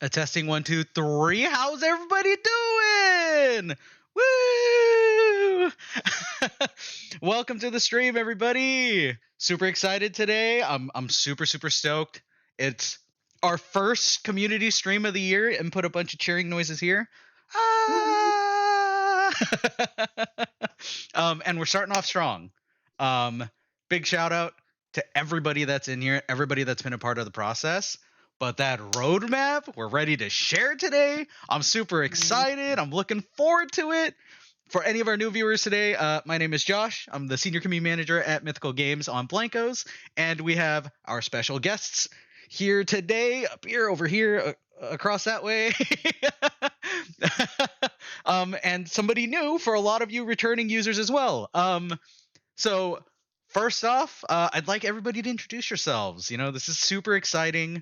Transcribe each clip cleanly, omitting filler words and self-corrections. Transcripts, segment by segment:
A testing 1, 2, 3. How's everybody doing? Woo! Welcome to the stream, everybody. Super excited today. I'm super stoked. It's our first community stream of the year, and put a bunch of cheering noises here. Ah! And we're starting off strong. Big shout out to everybody that's in here, everybody that's been a part of the process. But that roadmap, we're ready to share today. I'm super excited. I'm looking forward to it. For any of our new viewers today, my name is Josh. I'm the Senior Community Manager at Mythical Games on Blankos. And we have our special guests here today, up here, over here, across that way. And somebody new for a lot of you returning users as well. So first off, I'd like everybody to introduce yourselves. You know, this is super exciting.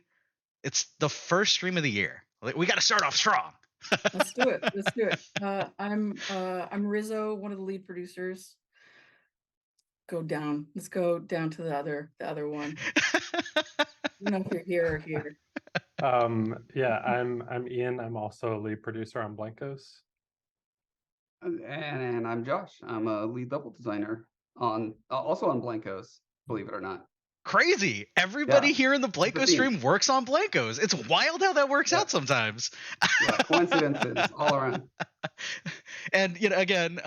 It's the first stream of the year. We got to start off strong. Let's do it. Let's do it. I'm Rizzo, one of the lead producers. Go down. Let's go down to the other one. You know if you're here or here. Yeah, I'm Ian. I'm also a lead producer on Blankos. And I'm Josh. I'm a lead level designer on also on Blankos, believe it or not. Crazy. Everybody Yeah, here in the it's a Blankos theme. stream works on Blankos. It's wild how that works Yeah. out sometimes. Yeah, coincidences all around. And you know, again,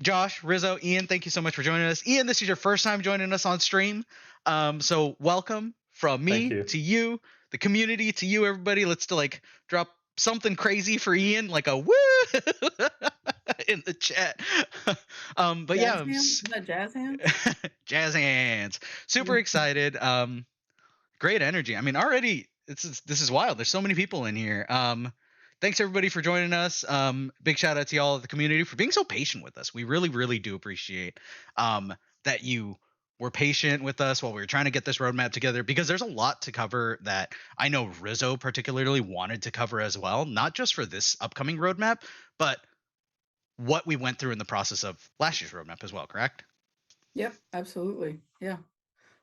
Josh, Rizzo, Ian, thank you so much for joining us. Ian, this is your first time joining us on stream. So welcome from me Thank you. to you, the community to you, everybody. Let's drop something crazy for Ian, like a woo in the chat. But Jazz yeah, hands? Is that jazz hands? jazz hands. Super excited. Great energy. I mean, already this is wild. There's so many people in here. Thanks everybody for joining us. Big shout out to y'all at the community for being so patient with us. We really do appreciate that you were patient with us while we were trying to get this roadmap together, because there's a lot to cover that I know Rizzo particularly wanted to cover as well, not just for this upcoming roadmap, but what we went through in the process of last year's roadmap as well, correct? Yep, absolutely. Yeah.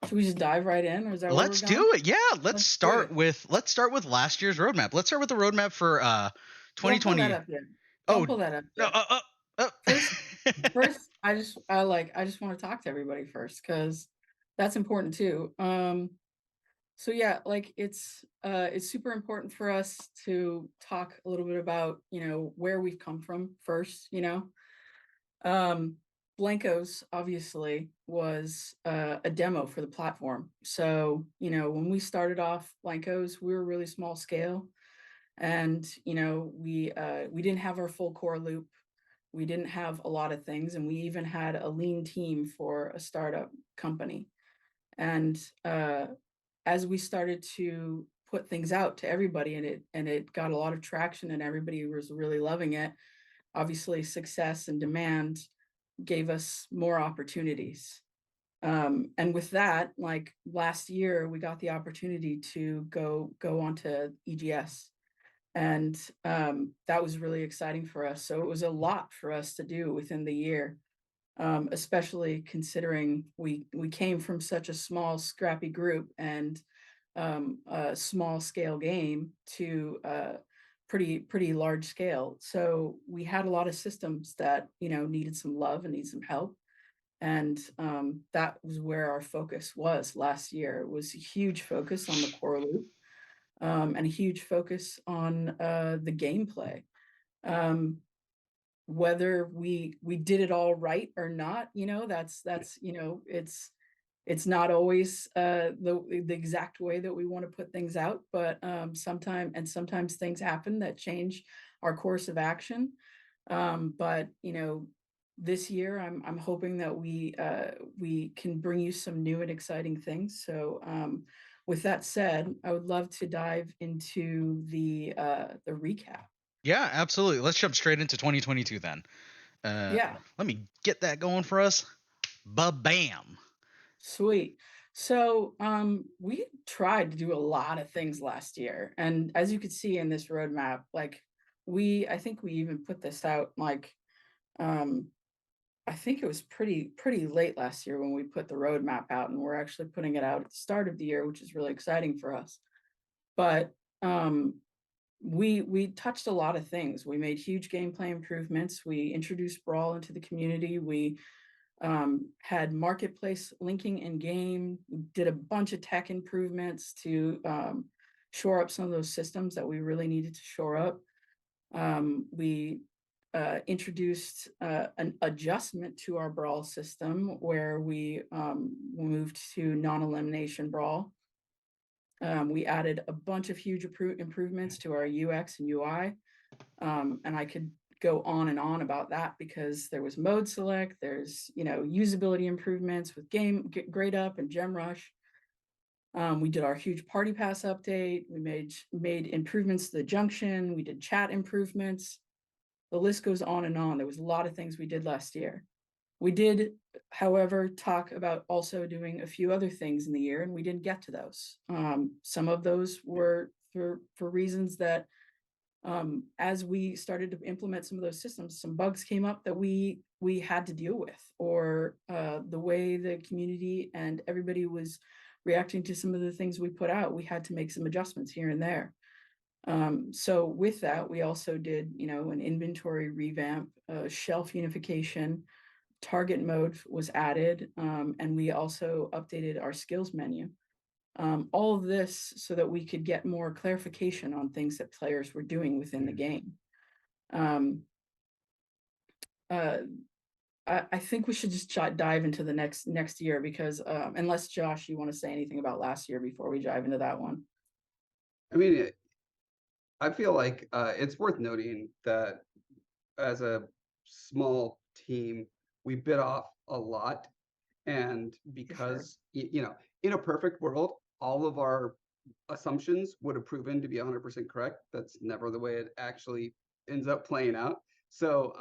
Should we just dive right in, or is that Let's where we're going? do it. Yeah, let's start with last year's roadmap. Let's start with the roadmap for Don't pull 2020. that up yet. Oh, Don't pull that up no, yet. First, I just want to talk to everybody first, because that's important too. So yeah, like it's super important for us to talk a little bit about, where we've come from first. Blankos obviously was a demo for the platform. So, when we started off Blankos, we were really small scale, and we didn't have our full core loop. We didn't have a lot of things, and we even had a lean team for a startup company. And as we started to put things out to everybody, and it got a lot of traction, and everybody was really loving it, obviously success and demand gave us more opportunities. And with that, like last year, we got the opportunity to go onto EGS, and that was really exciting for us. So it was a lot for us to do within the year, especially considering we came from such a small, scrappy group, and a small scale game to pretty large scale. So we had a lot of systems that needed some love and need some help, and that was where our focus was last year. It was a huge focus on the core loop, and a huge focus on the gameplay. Whether we did it all right or not, that's it's not always the exact way that we want to put things out, but sometimes things happen that change our course of action. But this year I'm hoping that we can bring you some new and exciting things. So with that said, I would love to dive into the recap. yeah, absolutely. Let's jump straight into 2022 then. Yeah. Let me get that going for us. Ba-bam. Sweet. So, we tried to do a lot of things last year, and as you could see in this roadmap, like I think we even put this out, like, um, I think it was pretty late last year when we put the roadmap out, and we're actually putting it out at the start of the year, which is really exciting for us. But We touched a lot of things. We made huge gameplay improvements. We introduced Brawl into the community. We had marketplace linking in game. We did a bunch of tech improvements to shore up some of those systems that we really needed to shore up. We introduced an adjustment to our Brawl system where we moved to non-elimination Brawl. We added a bunch of huge improvements to our UX and UI. And I could go on and on about that because there was mode select, there's, usability improvements with game grade up and gem rush. We did our huge party pass update. We made improvements to the junction. We did chat improvements. The list goes on and on. There was a lot of things we did last year. We did, however, talk about also doing a few other things in the year, and we didn't get to those. Some of those were for reasons that as we started to implement some of those systems, some bugs came up that we had to deal with, or the way the community and everybody was reacting to some of the things we put out, we had to make some adjustments here and there. So with that, we also did, an inventory revamp, shelf unification, target mode was added, and we also updated our skills menu. All of this so that we could get more clarification on things that players were doing within the game. I think we should just dive into the next year because unless Josh, you want to say anything about last year before we dive into that one. I mean, I feel like it's worth noting that as a small team, we bit off a lot. And because, in a perfect world, all of our assumptions would have proven to be 100% correct. That's never the way it actually ends up playing out. So,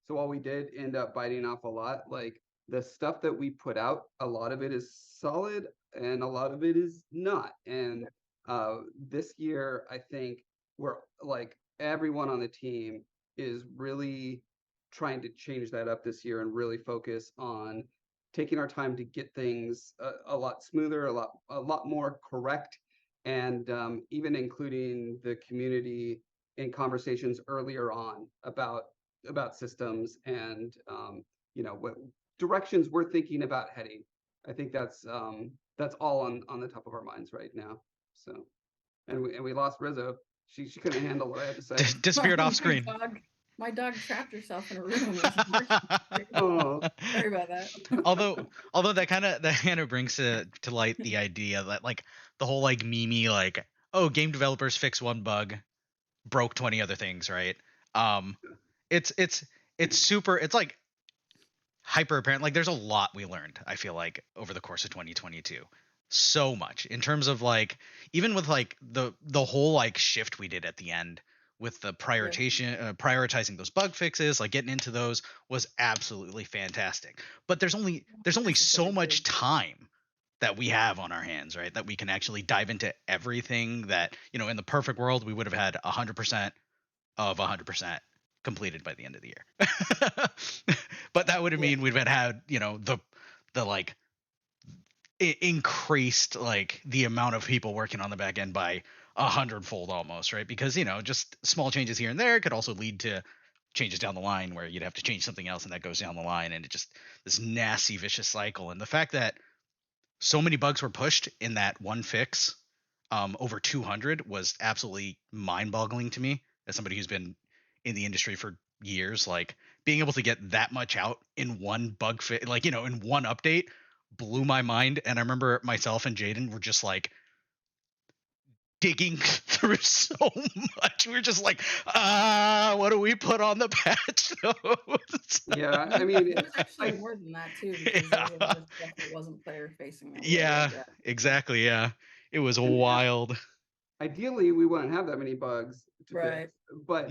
so while we did end up biting off a lot, like the stuff that we put out, a lot of it is solid and a lot of it is not. And this year, I think we're like everyone on the team is really trying to change that up this year and really focus on taking our time to get things a lot smoother, a lot more correct, and even including the community in conversations earlier on about systems and what directions we're thinking about heading. I think that's all on the top of our minds right now. So, and we lost Rizzo. She couldn't handle what I had to say. Disappeared off screen. My dog trapped herself in a room. Oh, sorry about that. although that kind of brings to light the idea that like the whole like meme like, oh, game developers fix one bug, broke 20 other things, right? It's super, it's like hyper apparent. Like there's a lot we learned, I feel like, over the course of 2022. So much in terms of like, even with like the whole like shift we did at the end with the prioritizing those bug fixes, like getting into those was absolutely fantastic. But there's only so much time that we have on our hands, right? That we can actually dive into everything that, in the perfect world, we would have had 100% of 100% completed by the end of the year. But that would have mean we'd have had, the like increased like the amount of people working on the back end by 100-fold almost, right? Because just small changes here and there could also lead to changes down the line where you'd have to change something else and that goes down the line, and it just this nasty vicious cycle. And the fact that so many bugs were pushed in that one fix, over 200, was absolutely mind-boggling to me as somebody who's been in the industry for years. Like being able to get that much out in one bug fix, like in one update, blew my mind. And I remember myself and Jaden were just like digging through so much. We were just like, what do we put on the patch notes? Yeah, I mean, it was actually more than that too, because there was a lot of stuff that wasn't player facing. Yeah, exactly. Yeah, it was wild. Ideally, we wouldn't have that many bugs to right. fix, but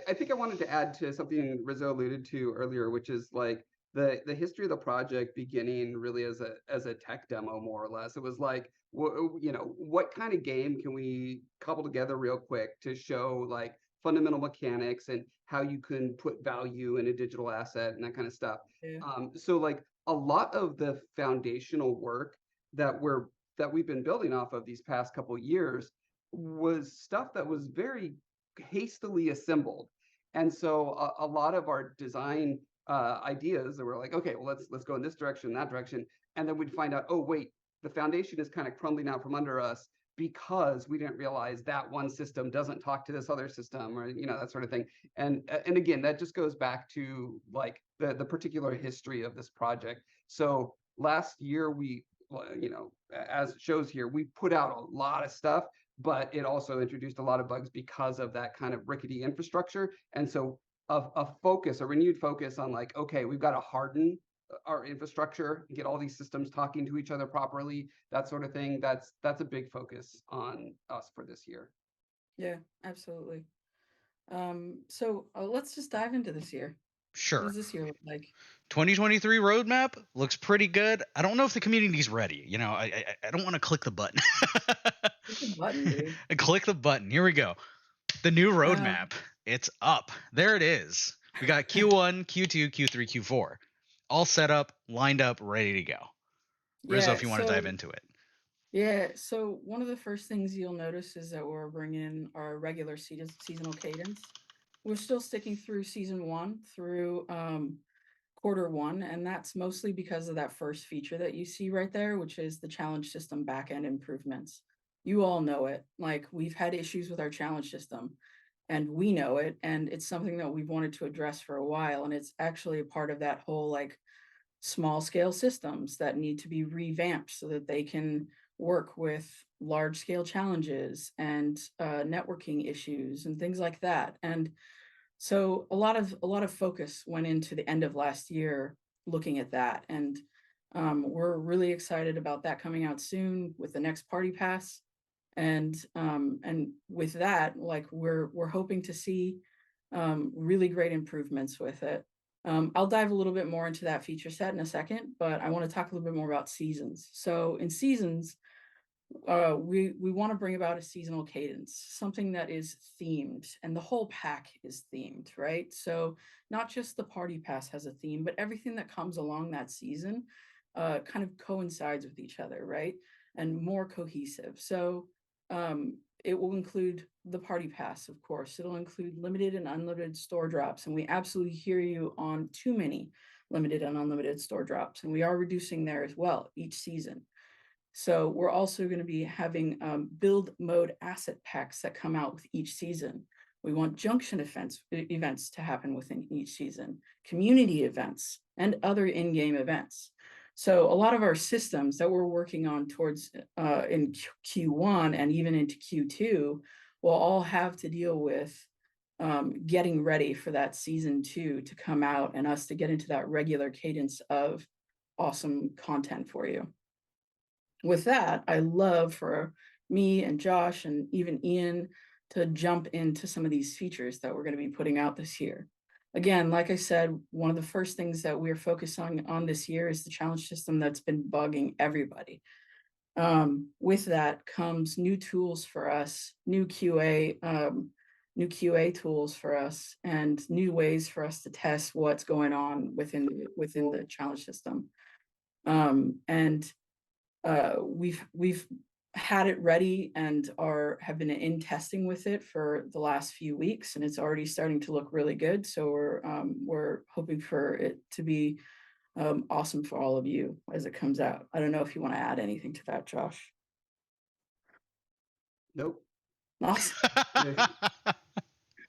I think I wanted to add to something Rizzo alluded to earlier, which is like the history of the project beginning really as a tech demo, more or less. It was like, what kind of game can we cobble together real quick to show like fundamental mechanics and how you can put value in a digital asset and that kind of stuff. Yeah. So like a lot of the foundational work that we've been building off of these past couple of years was stuff that was very hastily assembled. And so a lot of our design ideas that were like, okay, well, let's go in this direction, that direction. And then we'd find out, oh, wait, the foundation is kind of crumbling out from under us because we didn't realize that one system doesn't talk to this other system, or that sort of thing. And again, that just goes back to like the particular history of this project. So last year as it shows here, we put out a lot of stuff, but it also introduced a lot of bugs because of that kind of rickety infrastructure. And so a renewed focus on like, okay, we've got to harden our infrastructure, get all these systems talking to each other properly, that sort of thing. That's a big focus on us for this year. Yeah, absolutely. So let's just dive into this year. What Sure. does this year look like? 2023 roadmap looks pretty good. I don't know if the community's ready. I don't want to click the button. Click the button, dude. Click the button. Here we go. The new roadmap. It's up. There it is. We got Q1, Q2, Q3, Q4. All set up, lined up, ready to go. Rizzo, if you want to dive into it. Yeah, so one of the first things you'll notice is that we're bringing our regular seasonal cadence. We're still sticking through season 1 through quarter 1, and that's mostly because of that first feature that you see right there, which is the challenge system backend improvements. You all know it. Like, we've had issues with our challenge system, and we know it, and it's something that we've wanted to address for a while, and it's actually a part of that whole like small scale systems that need to be revamped so that they can work with large scale challenges and networking issues and things like that. And so a lot of focus went into the end of last year looking at that, and we're really excited about that coming out soon with the next party pass. And with that, like we're hoping to see really great improvements with it. I'll dive a little bit more into that feature set in a second, but I want to talk a little bit more about seasons. So in seasons, we want to bring about a seasonal cadence, something that is themed, and the whole pack is themed, right? So not just the party pass has a theme, but everything that comes along that season kind of coincides with each other, right? And more cohesive. So it will include the party pass, of course. It'll include limited and unlimited store drops, and we absolutely hear you on too many limited and unlimited store drops, and we are reducing there as well each season. So we're also going to be having build mode asset packs that come out with each season. We want junction events to happen within each season, community events, and other in-game events. So a lot of our systems that we're working on towards in Q1 and even into Q2 will all have to deal with getting ready for that season 2 to come out and us to get into that regular cadence of awesome content for you. With that, I love for me and Josh and even Ian to jump into some of these features that we're going to be putting out this year. Again, like I said, one of the first things that we're focusing on this year is the challenge system that's been bugging everybody. With that comes new tools for us, new QA tools for us, and new ways for us to test what's going on within the challenge system. We've had it ready and have been in testing with it for the last few weeks, and it's already starting to look really good. So we're hoping for it to be awesome for all of you as it comes out. I don't know if you want to add anything to that, Josh. Nope. Awesome.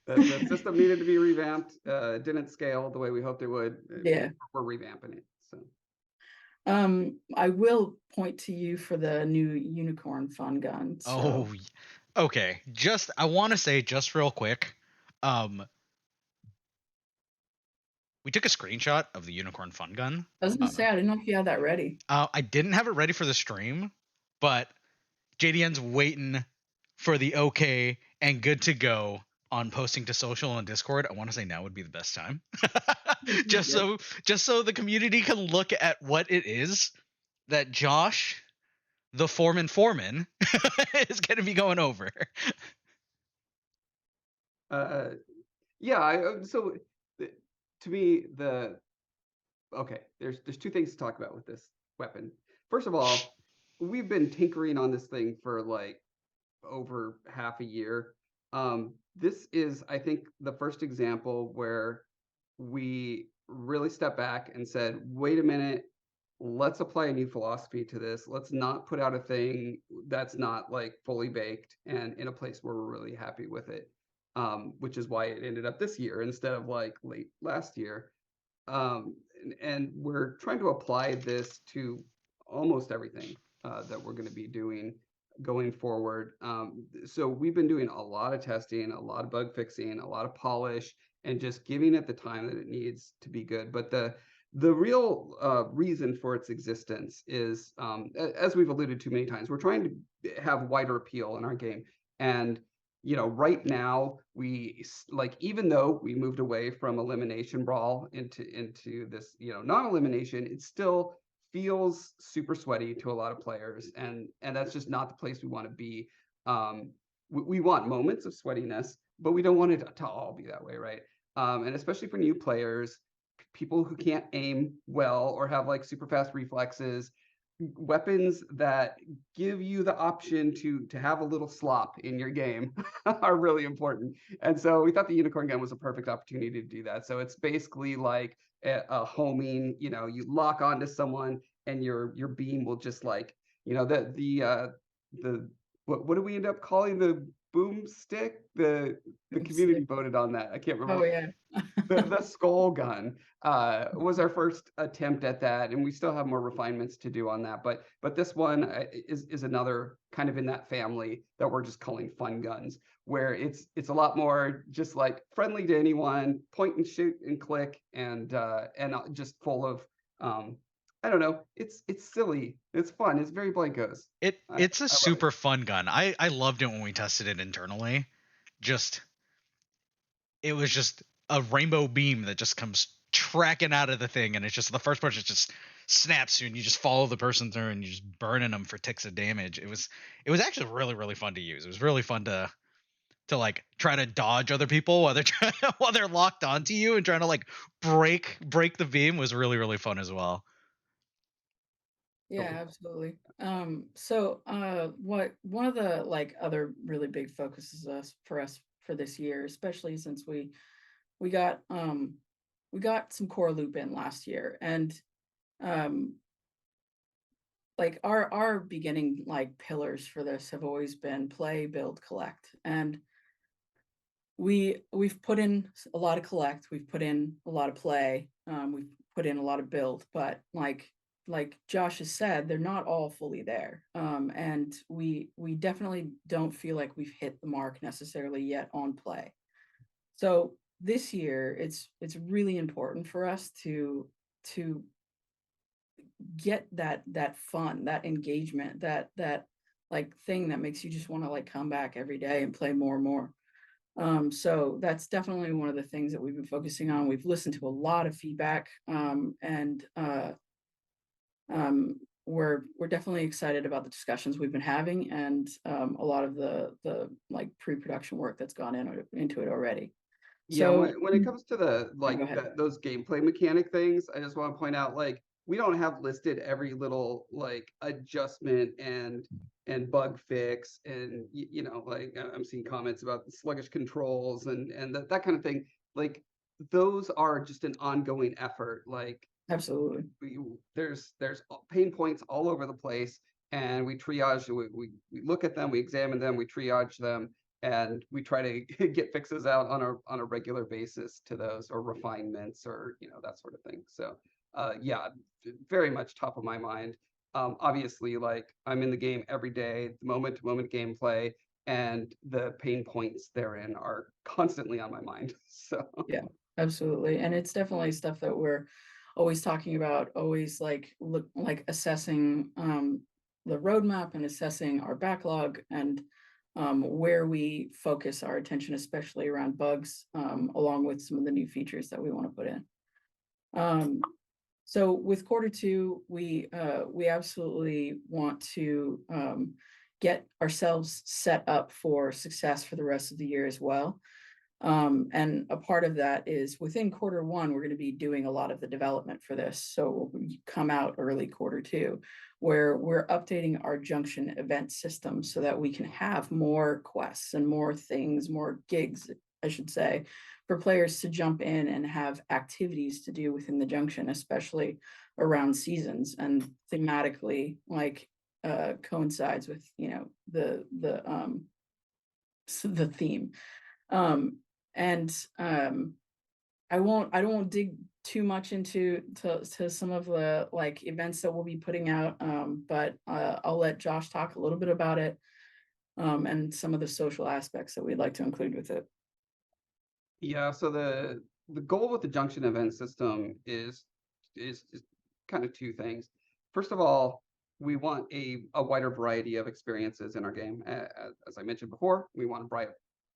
The system needed to be revamped. It didn't scale the way we hoped it would. Yeah. We're revamping it. So. I will point to you for the new unicorn fun gun. So. Oh, okay. I want to say just real quick, we took a screenshot of the unicorn fun gun. I was gonna say, I didn't know if you had that ready. I didn't have it ready for the stream, but JDN's waiting for the okay and good to go on posting to social and Discord. I want to say now would be the best time. just so the community can look at what it is that Josh, the foreman is going to be going over. So to me, there's two things to talk about with this weapon. First of all, we've been tinkering on this thing for like over half a year. This is, I think, the first example where we really stepped back and said, wait a minute, let's apply a new philosophy to this. Let's not put out a thing that's not like fully baked and in a place where we're really happy with it. Which is why it ended up this year instead of like late last year. And we're trying to apply this to almost everything that we're going to be doing going forward. So we've been doing a lot of testing, a lot of bug fixing, a lot of polish, and just giving it the time that it needs to be good. But the real reason for its existence is, as we've alluded to many times, we're trying to have wider appeal in our game. And right now even though we moved away from elimination brawl into this, non-elimination, it still feels super sweaty to a lot of players, and that's just not the place we want to be. We want moments of sweatiness, but we don't want it to all be that way, right? And especially for new players, people who can't aim well or have like super fast reflexes, weapons that give you the option to have a little slop in your game are really important. And so we thought the unicorn gun was a perfect opportunity to do that. So it's basically like a homing, you lock onto someone and your beam will just like, the what do we end up calling the boomstick? The community voted on that. I can't remember. Oh yeah. The skull gun was our first attempt at that, and we still have more refinements to do on that. But this one is another kind of in that family that we're just calling fun guns, where it's a lot more just like friendly to anyone, point and shoot and click, and just full of I don't know. It's silly. It's fun. It's very Blankos. It's a I love it. super fun gun. I loved it when we tested it internally. It was just a rainbow beam that just comes tracking out of the thing, and it's just the first person just snaps you, and you just follow the person through, and you're just burning them for ticks of damage. It was actually really fun to use. It was really fun to like try to dodge other people while they're locked onto you, and trying to like break the beam was really fun as well. Yeah, absolutely. So what one of the like other really big focuses for us for this year, especially since we got some core loop in last year, and um like our beginning like pillars for this have always been play, build, collect. And we've put in a lot of collect, we've put in a lot of play, we've put in a lot of build, but like Josh has said, they're not all fully there. And we definitely don't feel like we've hit the mark necessarily yet on play. So this year it's really important for us to get that fun, that engagement, that like thing that makes you just want to like come back every day and play more and more. So that's definitely one of the things that we've been focusing on. We've listened to a lot of feedback, and we're definitely excited about the discussions we've been having, and a lot of the like pre-production work that's gone into it already. Yeah, So when it comes to the go ahead. those gameplay mechanic things, I just want to point out, like, we don't have listed every little like adjustment and bug fix, and like I'm seeing comments about the sluggish controls and that kind of thing. Like, those are just an ongoing effort. Like, Absolutely. there's pain points all over the place, and we triage. We look at them, we examine them, we triage them, and we try to get fixes out on a regular basis to those, or refinements, or that sort of thing. So yeah, very much top of my mind. Obviously, like, I'm in the game every day, moment to moment gameplay, and the pain points therein are constantly on my mind. So Yeah, absolutely. And it's definitely stuff that we're always talking about, always like assessing the roadmap and assessing our backlog, and where we focus our attention, especially around bugs, along with some of the new features that we want to put in. So with quarter two, we absolutely want to get ourselves set up for success for the rest of the year as well. And a part of that is within quarter one, we're going to be doing a lot of the development for this. So we come out early quarter two. where we're updating our junction event system so that we can have more quests and more things, more gigs, I should say, for players to jump in and have activities to do within the junction, especially around seasons and thematically, like coincides with, you know, the theme. I won't dig too much into to some of the like events that we'll be putting out, but I'll let Josh talk a little bit about it, and some of the social aspects that we'd like to include with it. Yeah, so the goal with the junction event system is kind of two things. First of all, we want a wider variety of experiences in our game. As I mentioned before, we want a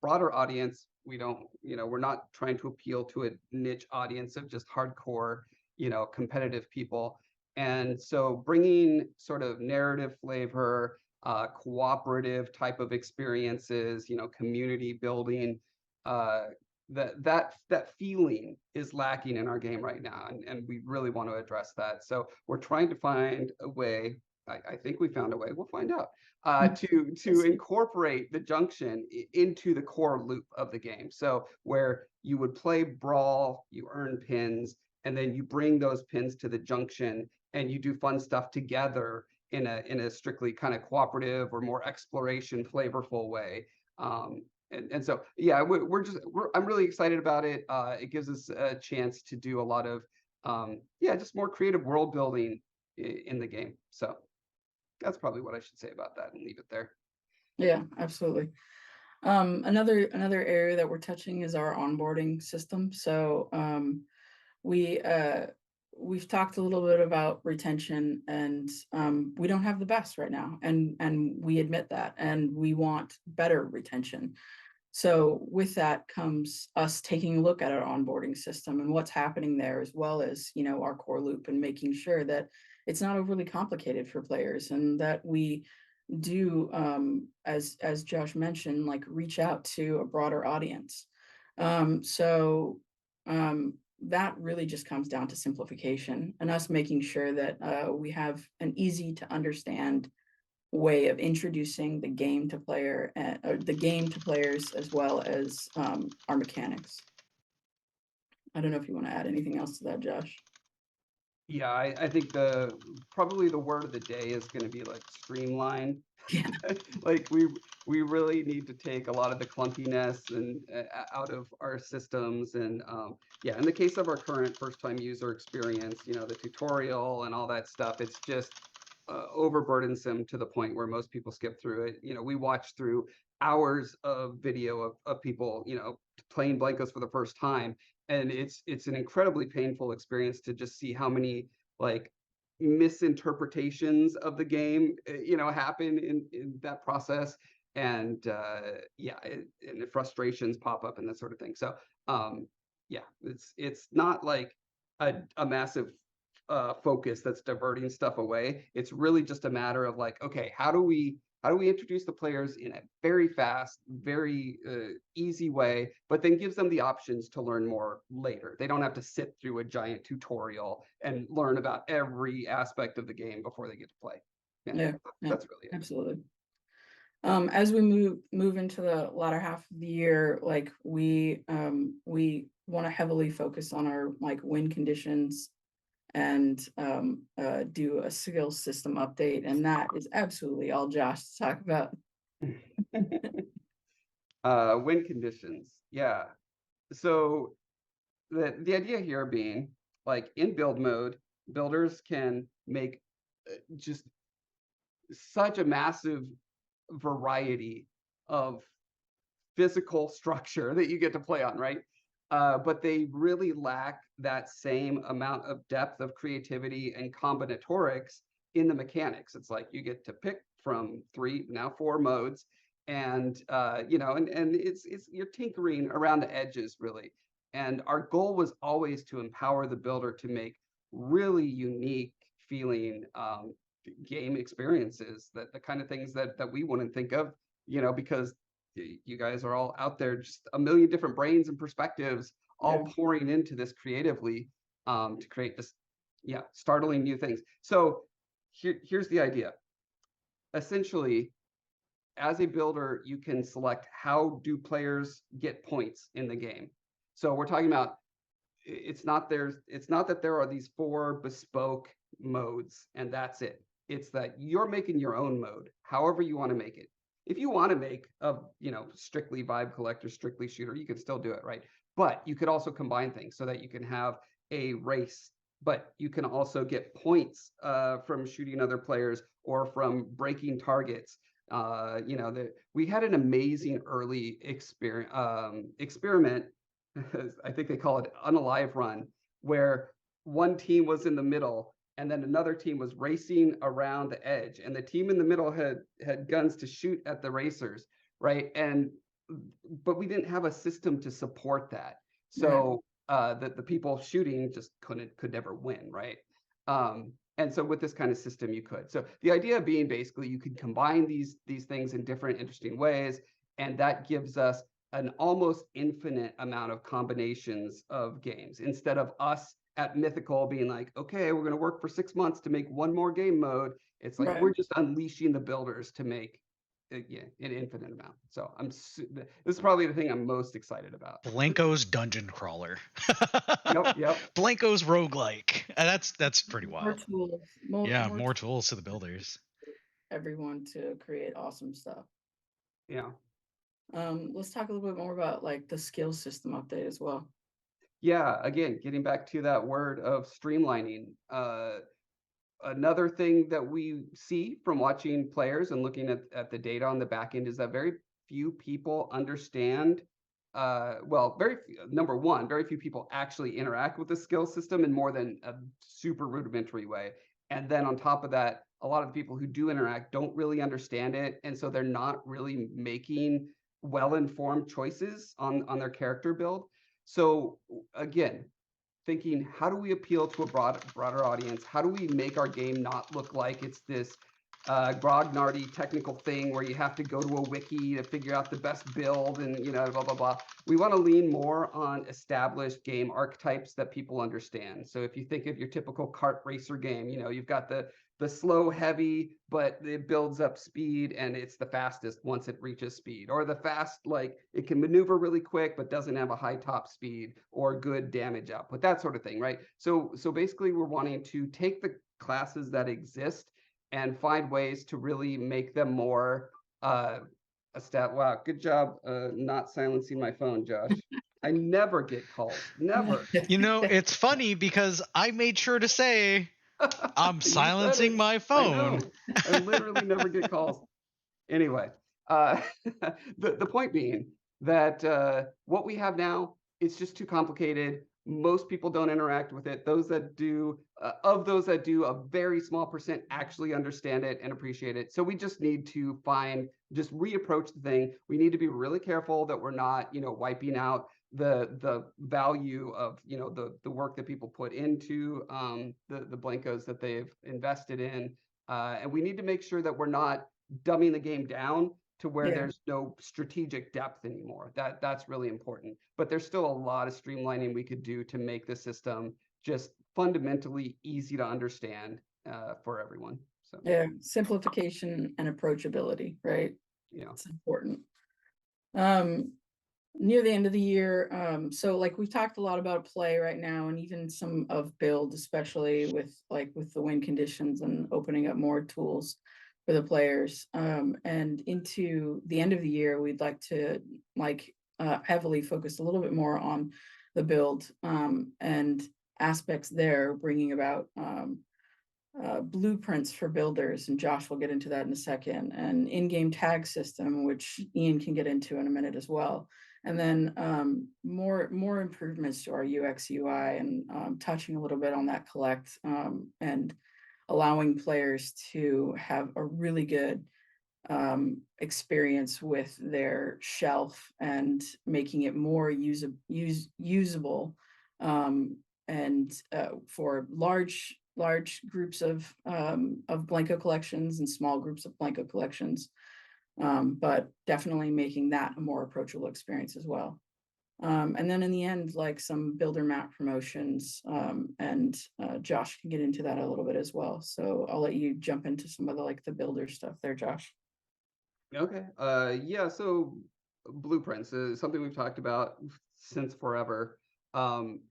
broader audience. We don't, you know, we're not trying to appeal to a niche audience of just hardcore, you know, competitive people. And so bringing sort of narrative flavor, cooperative type of experiences, you know, community building, uh, that feeling is lacking in our game right now, and we really want to address that. So we're trying to find a way. I think we found a way. We'll find out to incorporate the junction into the core loop of the game. So where you would play brawl, you earn pins, and then you bring those pins to the junction, and you do fun stuff together in a strictly kind of cooperative or more exploration, flavorful way. And so, yeah, I'm really excited about it. It gives us a chance to do a lot of, yeah, just more creative world building in the game. So that's probably what I should say about that and leave it there. Yeah, absolutely. Another area that we're touching is our onboarding system. So we've talked a little bit about retention, and we don't have the best right now, and we admit that, and we want better retention. So with that comes us taking a look at our onboarding system and what's happening there, as well as, you know, our core loop, and making sure that it's not overly complicated for players, and that we do, as Josh mentioned, like reach out to a broader audience. So that really just comes down to simplification and us making sure that we have an easy to understand way of introducing the game to players, as well as our mechanics. I don't know if you want to add anything else to that, Josh. Yeah, I think probably the word of the day is going to be like streamline. Yeah. Like we really need to take a lot of the clunkiness and out of our systems. And yeah, in the case of our current first time user experience, you know, the tutorial and all that stuff, it's just overburdensome to the point where most people skip through it. You know, we watch through hours of video of people, you know, playing Blankos for the first time, and it's an incredibly painful experience to just see how many like misinterpretations of the game, you know, happen in that process. And yeah, and the frustrations pop up and that sort of thing. So yeah, it's not like a massive focus that's diverting stuff away. It's really just a matter of like, okay, how do we introduce the players in a very fast, very easy way, but then gives them the options to learn more later. They don't have to sit through a giant tutorial and learn about every aspect of the game before they get to play. Yeah, That's really it. Absolutely. As we move into the latter half of the year, like we want to heavily focus on our like win conditions, and do a skill system update, and that is absolutely all Josh to talk about. Win conditions, yeah. So the idea here being, like, in build mode, builders can make just such a massive variety of physical structure that you get to play on, right? But they really lack that same amount of depth of creativity and combinatorics in the mechanics. It's like you get to pick from 3, now 4 modes, and you know, and it's you're tinkering around the edges really. And our goal was always to empower the builder to make really unique feeling game experiences, that the kind of things that we wouldn't think of, you know, because you guys are all out there, just a million different brains and perspectives all pouring into this creatively, to create this, yeah, startling new things. So here's the idea. Essentially, as a builder, you can select how do players get points in the game. So we're talking about it's not that there are these 4 bespoke modes and that's it. It's that you're making your own mode, however you want to make it. If you want to make a, strictly vibe collector, strictly shooter, you can still do it, right? But you could also combine things so that you can have a race, but you can also get points from shooting other players or from breaking targets. We had an amazing early experiment. I think they call it unalive run, where one team was in the middle and then another team was racing around the edge, and the team in the middle had guns to shoot at the racers, right? But we didn't have a system to support that, so the people shooting just could never win, right? And so with this kind of system, you could. So the idea being basically you could combine these things in different interesting ways, and that gives us an almost infinite amount of combinations of games, instead of us at Mythical being like, okay, we're going to work for 6 months to make one more game mode. It's like we're just unleashing the builders to make an infinite amount. So this is probably the thing I'm most excited about. Blankos dungeon crawler. Yep. Blankos roguelike. That's pretty wild. More tools to the builders. Everyone to create awesome stuff. Yeah. Let's talk a little bit more about like the skill system update as well. Yeah, again, getting back to that word of streamlining. Another thing that we see from watching players and looking at the data on the back end is that very few people understand. Number one, very few people actually interact with the skill system in more than a super rudimentary way. And then on top of that, a lot of the people who do interact don't really understand it. And so they're not really making well-informed choices on their character build. So again, thinking, how do we appeal to a broader audience? How do we make our game not look like it's this grognardy technical thing where you have to go to a wiki to figure out the best build and blah blah blah. We want to lean more on established game archetypes that people understand. So if you think of your typical kart racer game, you've got the slow heavy, but it builds up speed and it's the fastest once it reaches speed, or the fast, like it can maneuver really quick but doesn't have a high top speed or good damage output, that sort of thing, right? So basically we're wanting to take the classes that exist and find ways to really make them more wow, good job not silencing my phone, Josh. I never get calls, never. It's funny because I made sure to say I'm silencing my phone. I literally never get calls. Anyway, the point being that what we have now, it's just too complicated. Most people don't interact with it. Those that do, a very small percent actually understand it and appreciate it. So we just need to just reapproach the thing. We need to be really careful that we're not, wiping out the value of the work that people put into the Blankos that they've invested in, and we need to make sure that we're not dumbing the game down to where there's no strategic depth anymore. That's really important. But there's still a lot of streamlining we could do to make the system just fundamentally easy to understand for everyone. So simplification and approachability, right? Yeah, it's important. Near the end of the year, so like we've talked a lot about play right now, and even some of build, especially with the win conditions and opening up more tools for the players. And into the end of the year, we'd like to heavily focus a little bit more on the build and aspects there, bringing about blueprints for builders, and Josh will get into that in a second, and in-game tag system, which Ian can get into in a minute as well. And then more improvements to our UX UI, and touching a little bit on that collect, and allowing players to have a really good experience with their shelf and making it more usable, and for large groups of Blanko collections and small groups of Blanko collections, but definitely making that a more approachable experience as well. And then in the end, like some builder map promotions, and Josh can get into that a little bit as well. So I'll let you jump into some of the builder stuff there, Josh. Okay. Yeah, so blueprints is something we've talked about since forever. Um,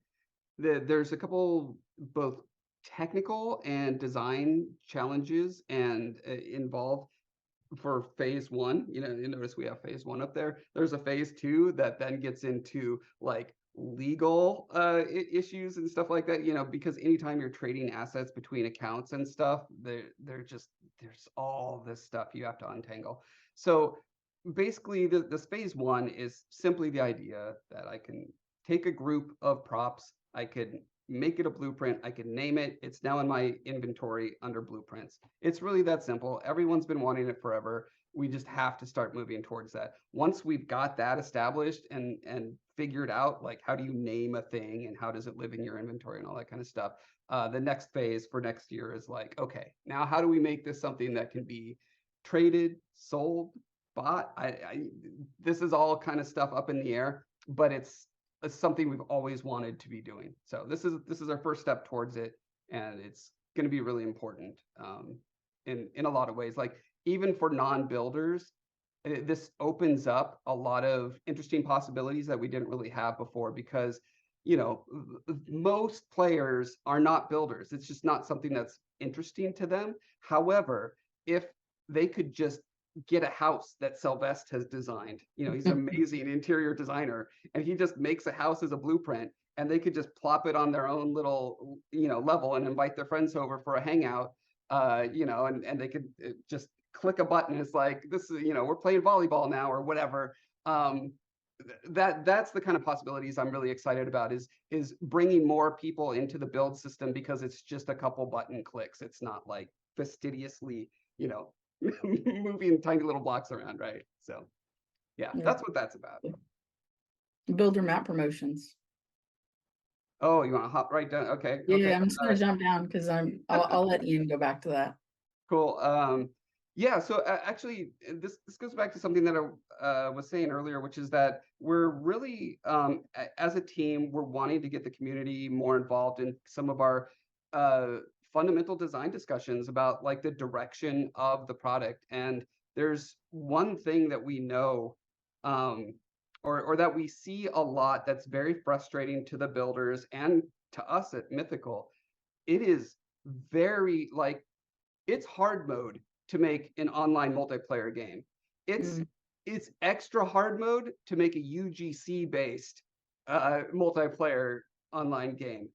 there's a couple both technical and design challenges and involved for phase one. You notice we have phase one up there. There's a phase two that then gets into like legal issues and stuff like that, because anytime you're trading assets between accounts and stuff, there's all this stuff you have to untangle. So basically this phase one is simply the idea that I can take a group of props, I could make it a blueprint, I could name it, it's now in my inventory under blueprints. It's really that simple. Everyone's been wanting it forever. We just have to start moving towards that. Once we've got that established and figured out, like, how do you name a thing and how does it live in your inventory and all that kind of stuff, the next phase for next year is like, okay, now how do we make this something that can be traded, sold, bought? This is all kind of stuff up in the air, but it's something we've always wanted to be doing. So this is our first step towards it, and it's going to be really important in a lot of ways. Like, even for non-builders, this opens up a lot of interesting possibilities that we didn't really have before, because most players are not builders. It's just not something that's interesting to them. However, if they could just get a house that Sylvester has designed, he's an amazing interior designer, and he just makes a house as a blueprint, and they could just plop it on their own little level and invite their friends over for a hangout, and they could just click a button. It's like, this is, we're playing volleyball now or whatever. That's the kind of possibilities I'm really excited about, is bringing more people into the build system, because it's just a couple button clicks. It's not like fastidiously, moving tiny little blocks around, right? So yeah, that's what that's about. Builder map promotions. Oh, you want to hop right down? Okay. Yeah, Okay. I'm just gonna jump down because I'll let Ian go back to that. Cool. Yeah, so actually, this goes back to something that I was saying earlier, which is that we're really, as a team, we're wanting to get the community more involved in some of our fundamental design discussions about like the direction of the product. And there's one thing that we know, or that we see a lot, that's very frustrating to the builders and to us at Mythical. It is very like, it's hard mode to make an online multiplayer game. It's extra hard mode to make a UGC based multiplayer online game.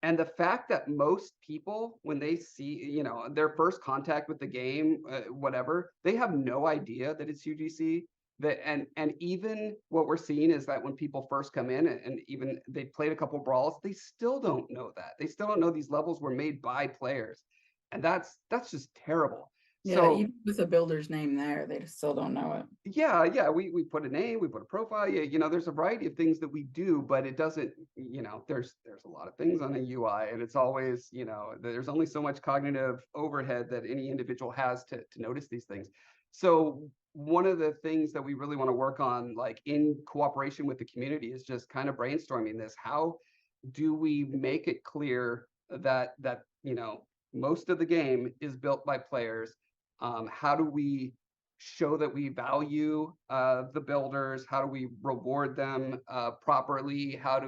And the fact that most people, when they see, their first contact with the game, whatever, they have no idea that it's UGC. And even what we're seeing is that when people first come in and even they played a couple brawls, they still don't know that. They still don't know these levels were made by players. And that's just terrible. Yeah, So even with the builder's name there, they still don't know it. yeah, we put a name, we put a profile. Yeah, there's a variety of things that we do, but it doesn't, there's a lot of things on a UI, and it's always, there's only so much cognitive overhead that any individual has to notice these things. So one of the things that we really want to work on, like in cooperation with the community, is just kind of brainstorming this. How do we make it clear that most of the game is built by players? How do we show that we value the builders? How do we reward them properly? How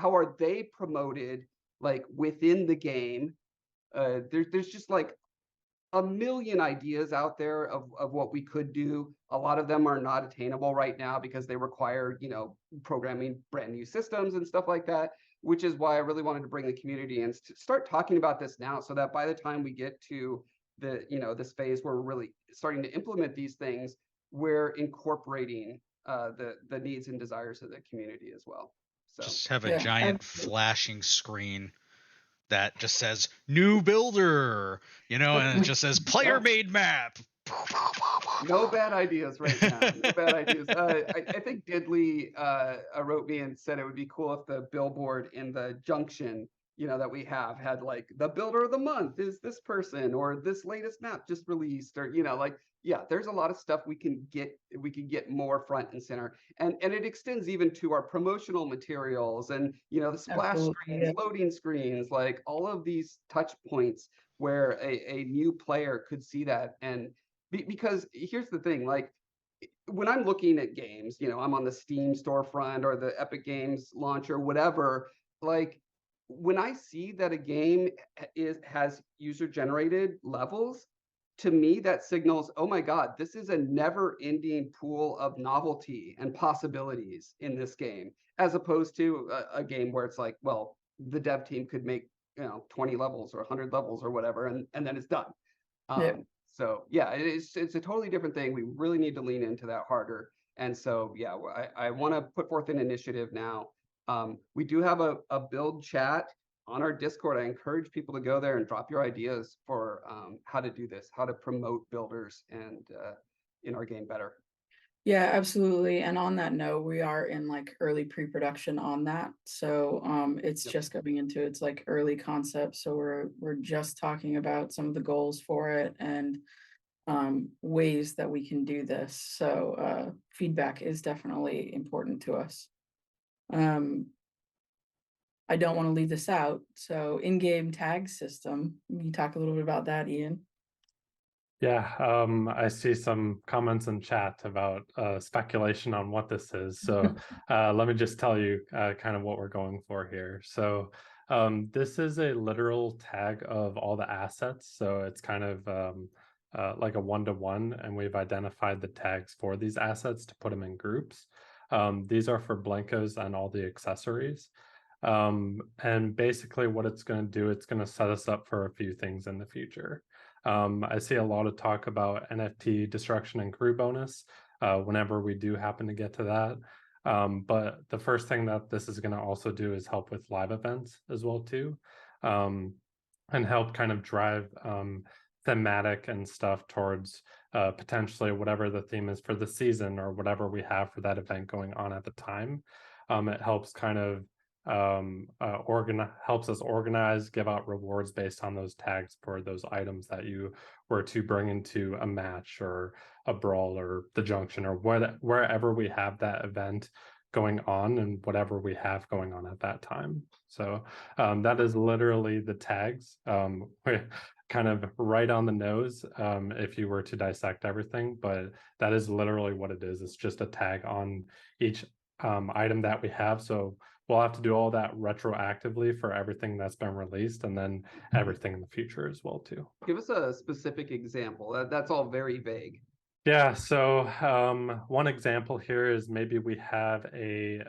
are they promoted like within the game? There's just like a million ideas out there of what we could do. A lot of them are not attainable right now because they require, programming brand new systems and stuff like that, which is why I really wanted to bring the community in to start talking about this now, so that by the time we get to this phase where we're really starting to implement these things, we're incorporating the needs and desires of the community as well. So just have a giant flashing screen that just says new builder, and it just says player made map. No bad ideas right now. No bad ideas. I think Diddley wrote me and said it would be cool if the billboard in the junction, that we have had, like, the builder of the month is this person, or this latest map just released, or like, yeah, there's a lot of stuff we can get more front and center, and it extends even to our promotional materials, and the splash Absolutely. screens, Yeah. loading screens, like all of these touch points where a new player could see that. And because here's the thing, like, when I'm looking at games, I'm on the Steam storefront or the Epic Games launcher, whatever, like, when I see that a game has user generated levels, to me that signals, oh my God, this is a never ending pool of novelty and possibilities in this game, as opposed to a game where it's like, well, the dev team could make 20 levels or 100 levels or whatever, and then it's done. Yeah. So yeah, it's a totally different thing. We really need to lean into that harder. And so yeah, I want to put forth an initiative now. We do have a build chat on our Discord. I encourage people to go there and drop your ideas for how to do this, how to promote builders and in our game better. Yeah, absolutely. And on that note, we are in like early pre-production on that. So it's Yep. just going into its like early concept. So we're just talking about some of the goals for it and ways that we can do this. So feedback is definitely important to us. I don't want to leave this out. So in-game tag system, can you talk a little bit about that, Ian? Yeah, I see some comments in chat about speculation on what this is. So let me just tell you kind of what we're going for here. So this is a literal tag of all the assets. So it's kind of like a one-to-one, and we've identified the tags for these assets to put them in groups. These are for Blankos and all the accessories. And basically what it's going to do, it's going to set us up for a few things in the future. I see a lot of talk about NFT destruction and crew bonus whenever we do happen to get to that. But the first thing that this is going to also do is help with live events as well too, and help kind of drive thematic and stuff towards potentially whatever the theme is for the season or whatever we have for that event going on at the time. It helps kind of helps us organize, give out rewards based on those tags for those items that you were to bring into a match or a brawl or the junction or wherever we have that event going on and whatever we have going on at that time. So that is literally the tags. We're kind of right on the nose if you were to dissect everything, but that is literally what it is. It's just a tag on each item that we have. So we'll have to do all that retroactively for everything that's been released and then everything in the future as well too. Give us a specific example. That's all very vague. Yeah, so one example here is maybe we have a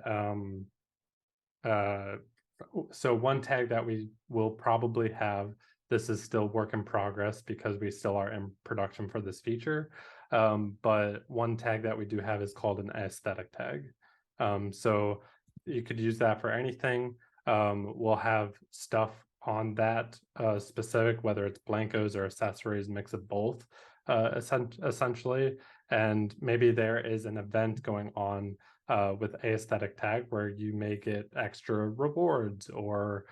so one tag that we will probably have, this is still work in progress because we still are in production for this feature, but one tag that we do have is called an aesthetic tag. So you could use that for anything. We'll have stuff on that specific, whether it's Blankos or accessories, mix of both, essentially. And maybe there is an event going on with aesthetic tag where you may get extra rewards or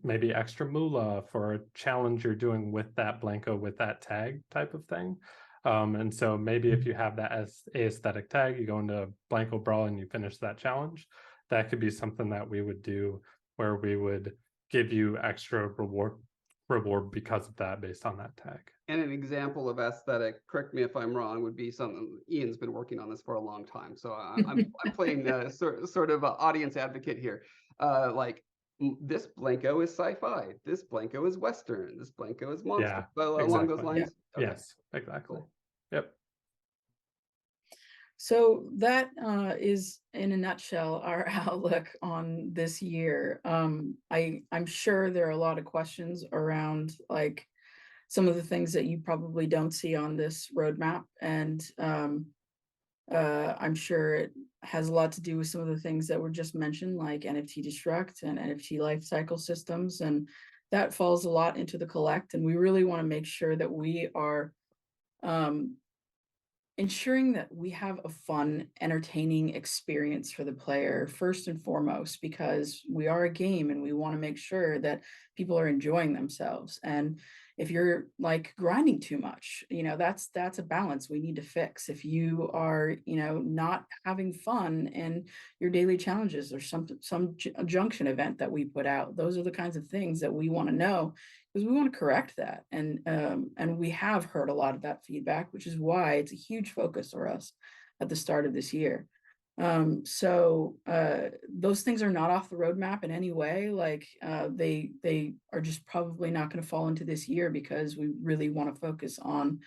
maybe extra moolah for a challenge you're doing with that Blanko with that tag type of thing. And so maybe if you have that as aesthetic tag, you go into Blanko Brawl and you finish that challenge, that could be something that we would do where we would give you extra reward because of that based on that tag. And an example of aesthetic, correct me if I'm wrong, would be something Ian's been working on this for a long time. So I'm playing sort of audience advocate here. Like this Blanko is sci-fi, this Blanko is Western, this Blanko is monster. Yeah, along those exactly. lines. Yeah. Okay. Yes, exactly. Cool. Yep. So that is, in a nutshell, our outlook on this year. I'm sure there are a lot of questions around like some of the things that you probably don't see on this roadmap, and I'm sure it has a lot to do with some of the things that were just mentioned, like NFT destruct and NFT lifecycle systems, and that falls a lot into the collect. And we really want to make sure that we are ensuring that we have a fun, entertaining experience for the player first and foremost, because we are a game and we want to make sure that people are enjoying themselves. And if you're like grinding too much, that's a balance we need to fix. If you are, not having fun in your daily challenges or some junction event that we put out, those are the kinds of things that we want to know, because we want to correct that. And we have heard a lot of that feedback, which is why it's a huge focus for us at the start of this year. So those things are not off the roadmap in any way. Like they are just probably not going to fall into this year, because we really want to focus um,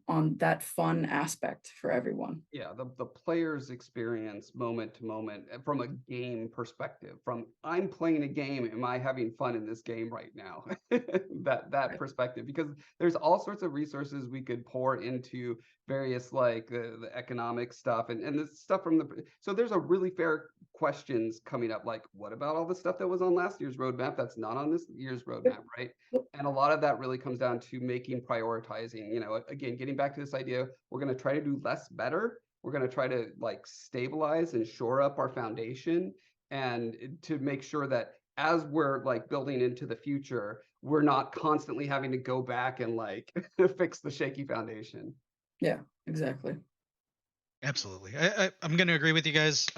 on that fun aspect for everyone. Yeah, the player's experience moment to moment from a game perspective. From I'm playing a game, am I having fun in this game right now? that Right. perspective, because there's all sorts of resources we could pour into various like the economic stuff and the stuff from the so there's a really fair questions coming up, like what about all the stuff that was on last year's roadmap that's not on this year's Yep. roadmap, right? Yep. And a lot of that really comes down to making prioritizing, again, getting back to this idea, we're going to try to do less better. We're going to try to like stabilize and shore up our foundation, and to make sure that as we're like building into the future, we're not constantly having to go back and like fix the shaky foundation. Yeah, exactly. Absolutely. I'm going to agree with you guys.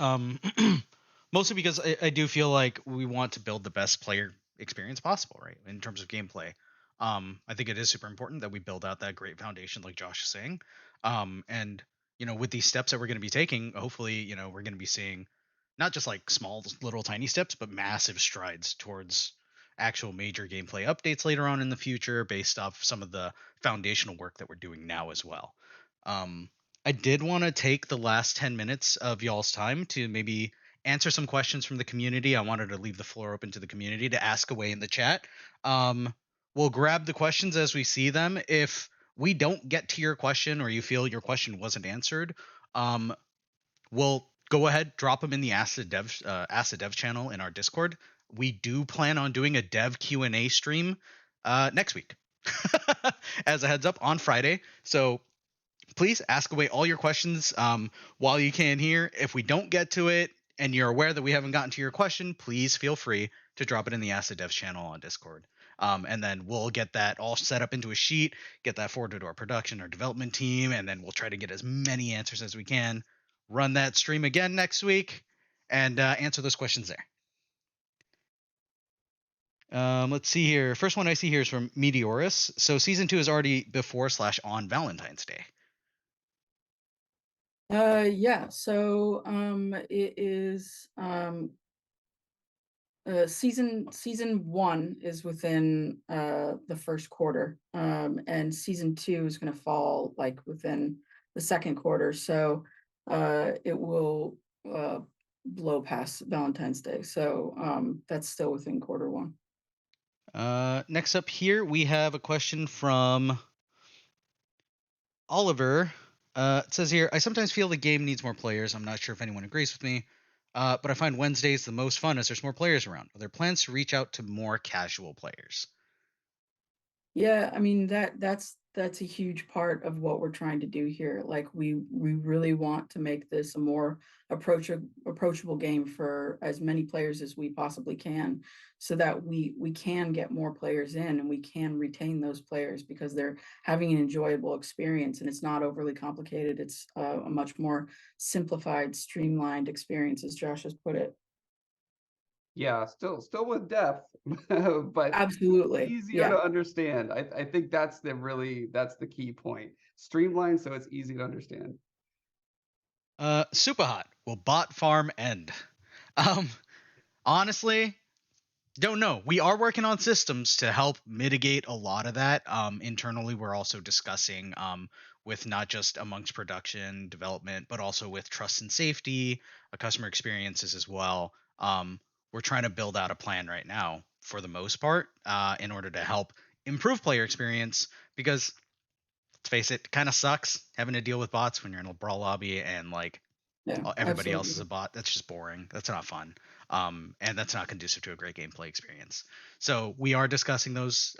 Mostly because I do feel like we want to build the best player experience possible, right? In terms of gameplay. I think it is super important that we build out that great foundation, like Josh is saying. And, with these steps that we're going to be taking, hopefully, we're going to be seeing not just like small, little, tiny steps, but massive strides towards actual major gameplay updates later on in the future based off some of the foundational work that we're doing now as well. I did want to take the last 10 minutes of y'all's time to maybe answer some questions from the community. I wanted to leave the floor open to the community to ask away in the chat. We'll grab the questions as we see them. If we don't get to your question or you feel your question wasn't answered, we'll go ahead, drop them in the Ask the Dev channel in our Discord. We do plan on doing a dev Q&A stream next week as a heads up on Friday. So please ask away all your questions while you can here. If we don't get to it and you're aware that we haven't gotten to your question, please feel free to drop it in the Ask the Devs channel on Discord. And then we'll get that all set up into a sheet, get that forwarded to our production, our development team, and then we'll try to get as many answers as we can. Run that stream again next week and answer those questions there. Let's see here. First one I see here is from Meteorus. So season 2 is already before/on Valentine's Day. Yeah, so it is season 1 is within the first quarter, and season 2 is going to fall like within the second quarter, so it will blow past Valentine's Day, so that's still within quarter 1. Next up here we have a question from Oliver. It says here, I sometimes feel the game needs more players. I'm not sure if anyone agrees with me, but I find Wednesdays the most fun as there's more players around. Are there plans to reach out to more casual players? Yeah, I mean that's a huge part of what we're trying to do here. Like we really want to make this a more approachable game for as many players as we possibly can, so that we can get more players in and we can retain those players because they're having an enjoyable experience and it's not overly complicated. It's a much more simplified, streamlined experience, as Josh has put it. Yeah, still with depth, but Absolutely. easier Yeah. to understand. I think that's the key point. Streamlined so it's easy to understand. Super hot. Will bot farm end? Honestly, don't know. We are working on systems to help mitigate a lot of that. Internally, we're also discussing with not just amongst production development, but also with trust and safety, customer experiences as well. We're trying to build out a plan right now for the most part in order to help improve player experience, because let's face it, kind of sucks having to deal with bots when you're in a brawl lobby and like Yeah. everybody else is Absolutely. a bot. That's just boring. That's not fun. And that's not conducive to a great gameplay experience. So we are discussing those.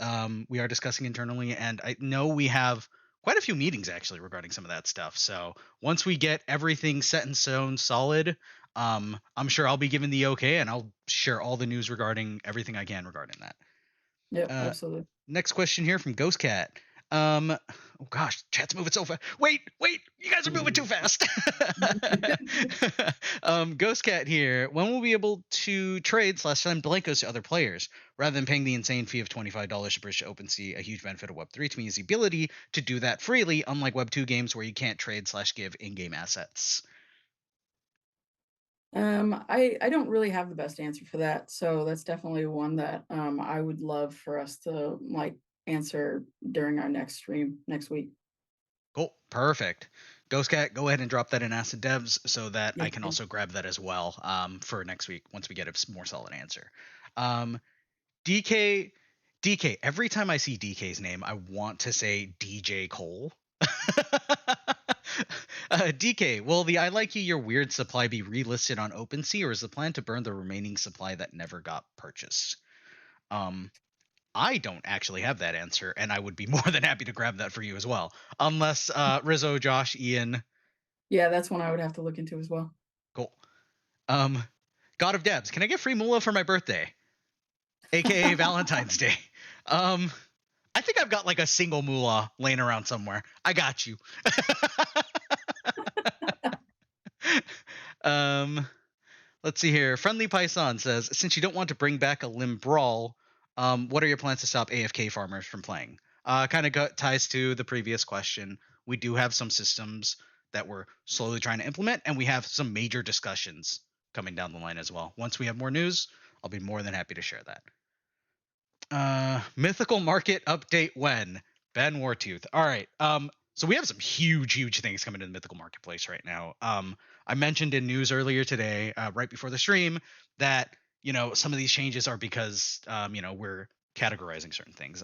We are discussing internally, and I know we have quite a few meetings actually regarding some of that stuff. So once we get everything set in stone solid, I'm sure I'll be given the okay, and I'll share all the news regarding everything I can regarding that. Yep, Uh, absolutely. Next question here from Ghost Cat. Oh gosh, chat's moving so fast. Wait, you guys are moving too fast. Ghost Cat here. When will we be able to trade / send Blankos to other players rather than paying the insane fee of $25 to bridge to OpenSea? A huge benefit of Web3 to me is the ability to do that freely, unlike Web2 games where you can't trade / give in-game assets. I don't really have the best answer for that, so that's definitely one that I would love for us to like answer during our next stream next week. Cool, perfect. Ghost Cat, go ahead and drop that in Acid Devs so that I Yeah, can thanks. also grab that as well for next week once we get a more solid answer. DK, every time I see DK's name, I want to say DJ Cole. DK, will the I Like You Your Weird supply be relisted on OpenSea, or is the plan to burn the remaining supply that never got purchased? I don't actually have that answer, and I would be more than happy to grab that for you as well. Unless Rizzo, Josh, Ian. Yeah, that's one I would have to look into as well. Cool. God of Debs, can I get free moolah for my birthday? AKA Valentine's Day. I think I've got like a single moolah laying around somewhere. I got you. Let's see here. Friendly Python says, since you don't want to bring back a limb brawl, what are your plans to stop AFK farmers from playing? Kind of ties to the previous question. We do have some systems that we're slowly trying to implement, and we have some major discussions coming down the line as well. Once we have more news, I'll be more than happy to share that. Mythical market update when? Ben Wartooth. All right. So we have some huge things coming to the mythical marketplace right now. I mentioned in news earlier today, right before the stream, that some of these changes are because we're categorizing certain things.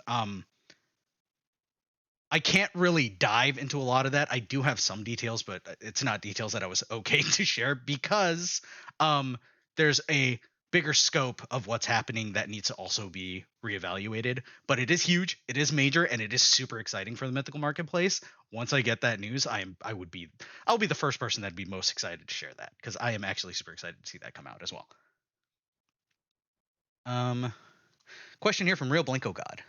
I can't really dive into a lot of that. I do have some details, but it's not details that I was okay to share because there's a bigger scope of what's happening that needs to also be reevaluated. But it is huge, it is major, and it is super exciting for the mythical marketplace. Once I get that news, I'll be the first person that'd be most excited to share that, because I am actually super excited to see that come out as well. Question here from Real Blanko God.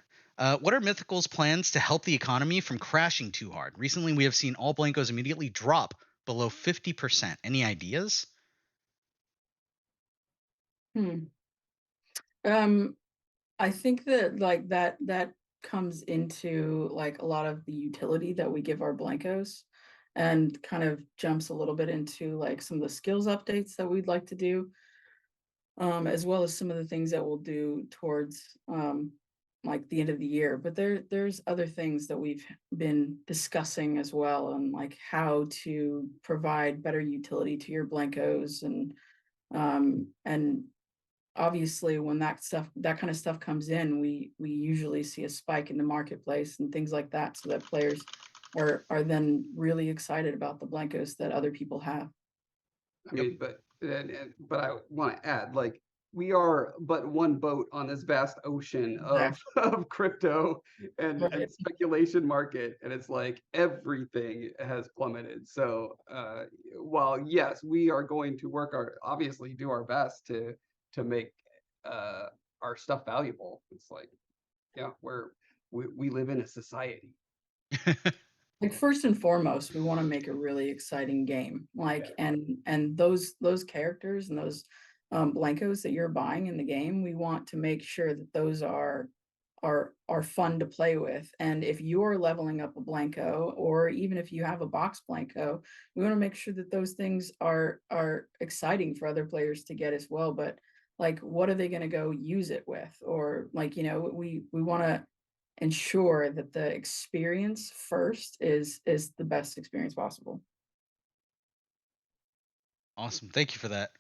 What are Mythical's plans to help the economy from crashing too hard? Recently, we have seen all Blankos immediately drop below 50%. Any ideas? I think that like that comes into like a lot of the utility that we give our Blankos, and kind of jumps a little bit into like some of the skills updates that we'd like to do, as well as some of the things that we'll do towards like the end of the year. But there's other things that we've been discussing as well, on like how to provide better utility to your Blankos, and obviously when that kind of stuff comes in, we usually see a spike in the marketplace and things like that, so that players are then really excited about the Blankos that other people have. I mean, but I want to add, like, we are but one boat on this vast ocean of of crypto and Right. speculation market, and it's like everything has plummeted. So while yes, we are going to obviously do our best to make our stuff valuable, it's like, yeah, we live in a society. Like, first and foremost, we want to make a really exciting game, like, and those characters and those Blankos that you're buying in the game, we want to make sure that those are fun to play with. And if you're leveling up a Blanko, or even if you have a box Blanko, we want to make sure that those things are exciting for other players to get as well. But like, what are they going to go use it with? Or like, we want to ensure that the experience first is the best experience possible. Awesome. Thank you for that.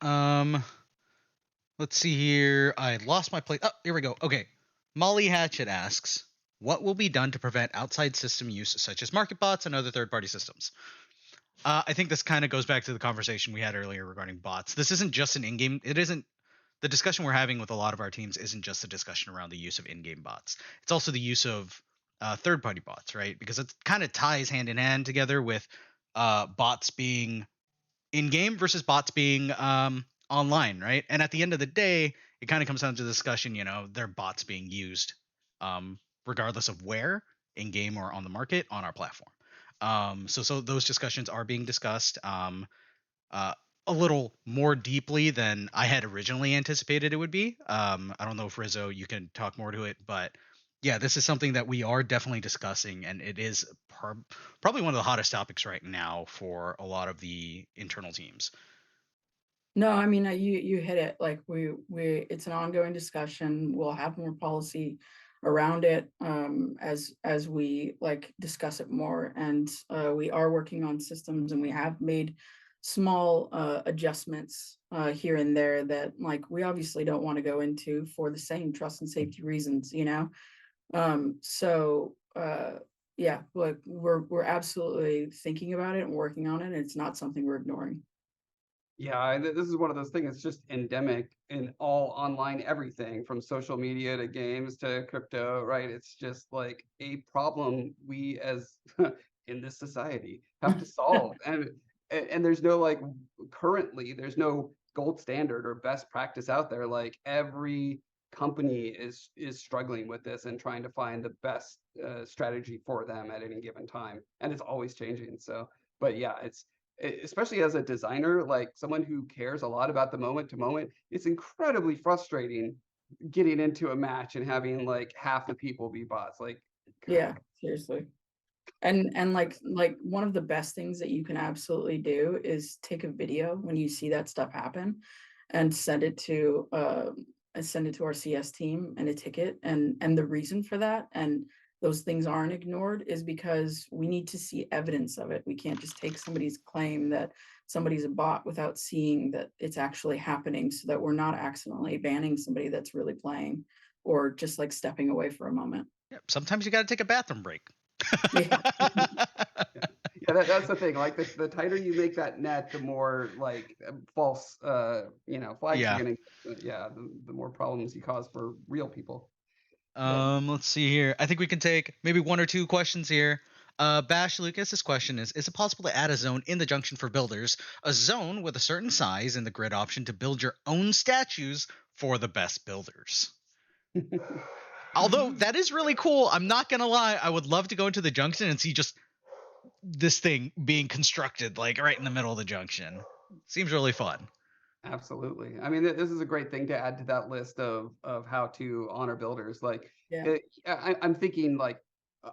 Let's see here. I lost my place. Oh, here we go. Okay. Molly Hatchet asks, what will be done to prevent outside system use such as market bots and other third-party systems? I think this kind of goes back to the conversation we had earlier regarding bots. This isn't just an in-game. It isn't. The discussion we're having with a lot of our teams isn't just a discussion around the use of in-game bots. It's also the use of third-party bots, right? Because it kind of ties hand in hand together with bots being in-game versus bots being online, right? And at the end of the day, it kind of comes down to the discussion, they're bots being used regardless of where, in-game or on the market, on our platform. So those discussions are being discussed uh, a little more deeply than I had originally anticipated it would be. I don't know if Rizzo, you can talk more to it, but yeah, this is something that we are definitely discussing, and it is probably one of the hottest topics right now for a lot of the internal teams. No, I mean, you hit it. Like it's an ongoing discussion. We'll have more policy around it as we like discuss it more. And we are working on systems, and we have made small adjustments here and there that like we obviously don't want to go into for the same trust and safety reasons, So yeah, like we're absolutely thinking about it and working on it. And it's not something we're ignoring. Yeah, this is one of those things. It's just endemic in all online everything, from social media to games to crypto, right? It's just like a problem we as in this society have to solve. And there's no like currently there's no gold standard or best practice out there. Like every company is struggling with this and trying to find the best strategy for them at any given time, and it's always changing. So, but yeah, especially as a designer, like someone who cares a lot about the moment to moment, it's incredibly frustrating getting into a match and having like half the people be bots. Like, Yeah, seriously. And like one of the best things that you can absolutely do is take a video when you see that stuff happen and send it to our CS team and a ticket. And the reason for that, and those things aren't ignored, is because we need to see evidence of it. We can't just take somebody's claim that somebody's a bot without seeing that it's actually happening, so that we're not accidentally banning somebody that's really playing or just like stepping away for a moment. Yeah, sometimes you got to take a bathroom break. Yeah. Yeah, that's the thing. Like the tighter you make that net, the more like false, flags Yeah. you're gonna. Yeah, the more problems you cause for real people. Let's see here. I think we can take maybe one or two questions here. Bash Lucas, this question is it possible to add a zone in the junction for builders, a zone with a certain size in the grid option to build your own statues for the best builders? Although that is really cool. I'm not going to lie. I would love to go into the junction and see just this thing being constructed like right in the middle of the junction. Seems really fun. Absolutely. I mean, this is a great thing to add to that list of how to honor builders. Like, Yeah. I'm thinking like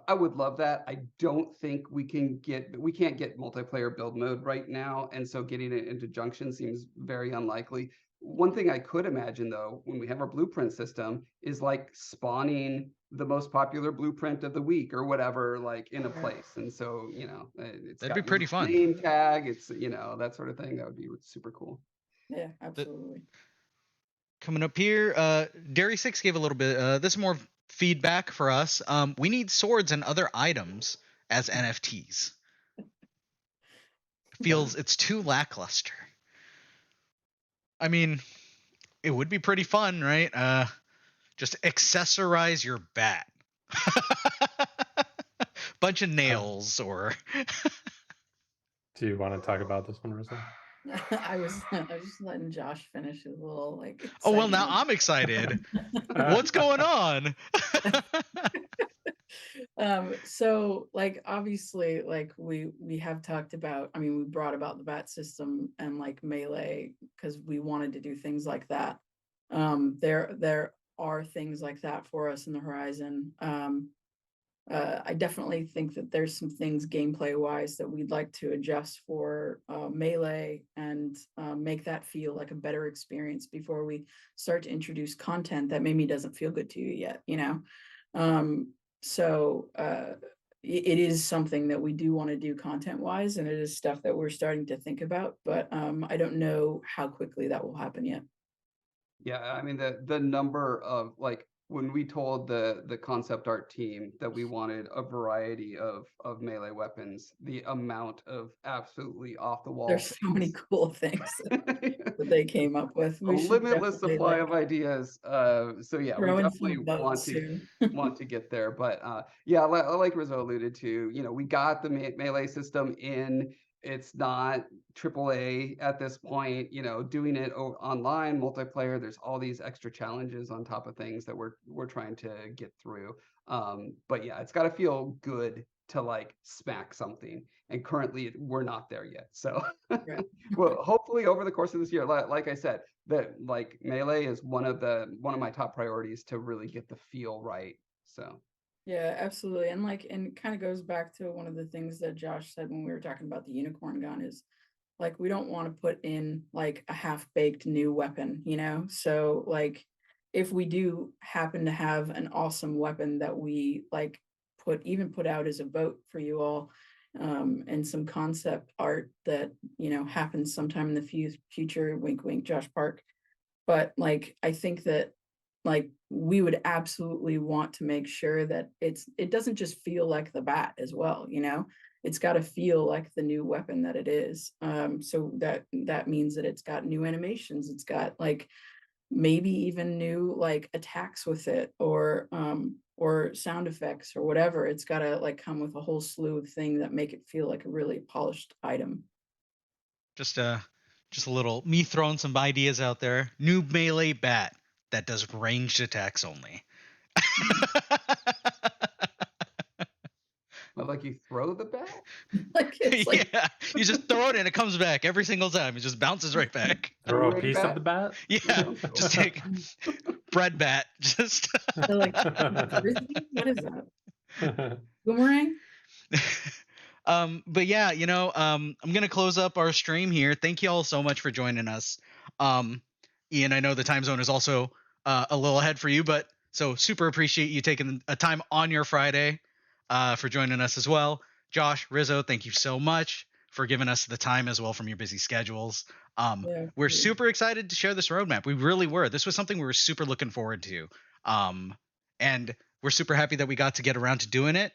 I would love that. I don't think we can't get multiplayer build mode right now, and so getting it into junction seems very unlikely. One thing I could imagine though, when we have our blueprint system, is like spawning the most popular blueprint of the week or whatever, like in a place. And so, it's That'd got be pretty your fun. name tag, it's that sort of thing. That would be super cool. Yeah, absolutely. Coming up here, Dairy6 gave a little bit, this is more feedback for us. We need swords and other items as NFTs. Feels it's too lackluster. I mean, it would be pretty fun, right? Just accessorize your bat. Bunch of nails or Do you want to talk about this one, Rizzo? I was just letting Josh finish his little like. Oh well, now segment. I'm excited. What's going on? So like obviously like we have talked about, I mean, we brought about the bat system and like melee because we wanted to do things like that. There are things like that for us in the horizon. I definitely think that there's some things gameplay wise that we'd like to adjust for melee and make that feel like a better experience before we start to introduce content that maybe doesn't feel good to you yet, So it is something that we do want to do content wise, and it is stuff that we're starting to think about, but I don't know how quickly that will happen yet. Yeah, I mean the number of like when we told the concept art team that we wanted a variety of melee weapons, the amount of absolutely off the wall There's so many cool things that they came up with. a We should limitless definitely supply like of ideas. So yeah, we throw in definitely some votes soon. want to get there. But yeah, like Rizzo alluded to, we got the melee system in. It's not AAA at this point. Doing it online multiplayer. There's all these extra challenges on top of things that we're trying to get through. But yeah, it's got to feel good to like smack something. And currently, we're not there yet. So, Right. well, hopefully over the course of this year, like I said, that like melee is one of my top priorities to really get the feel right. So Yeah, absolutely. And it kind of goes back to one of the things that Josh said when we were talking about the unicorn gun is like we don't want to put in like a half-baked new weapon, So like if we do happen to have an awesome weapon that we like put out as a vote for you all, and some concept art that happens sometime in the future, wink wink Josh Park. But like I think that like we would absolutely want to make sure that it doesn't just feel like the bat as well. It's got to feel like the new weapon that it is. So that means that it's got new animations, it's got like maybe even new like attacks with it, or sound effects or whatever. It's got to like come with a whole slew of things that make it feel like a really polished item. Just a little me throwing some ideas out there. New melee bat that does ranged attacks only. like you throw the bat. Like it's like Yeah, you just throw it and it comes back every single time. It just bounces right back. Throw a Ring piece bat? of the bat. Yeah, Sounds cool. just take bread bat. Just they're like frisbee? What is that? Boomerang? But yeah, I'm gonna close up our stream here. Thank you all so much for joining us. Ian, I know the time zone is also a little ahead for you, but so super appreciate you taking a time on your Friday for joining us as well. Josh, Rizzo, thank you so much for giving us the time as well from your busy schedules. Yeah, We're super excited to share this roadmap. We really were. This was something we were super looking forward to. And we're super happy that we got to get around to doing it.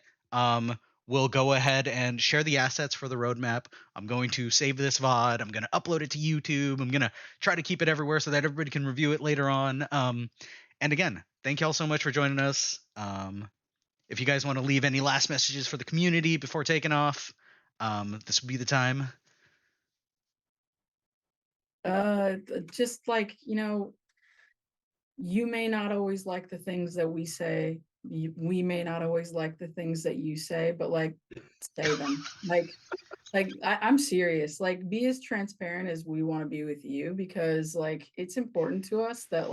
We'll go ahead and share the assets for the roadmap. I'm going to save this VOD. I'm going to upload it to YouTube. I'm going to try to keep it everywhere so that everybody can review it later on. And again, thank you all so much for joining us. If you guys want to leave any last messages for the community before taking off, this would be the time. Just like, you may not always like the things that we say. We may not always like the things that you say, but like say them. I'm serious. Like be as transparent as we want to be with you, because like it's important to us that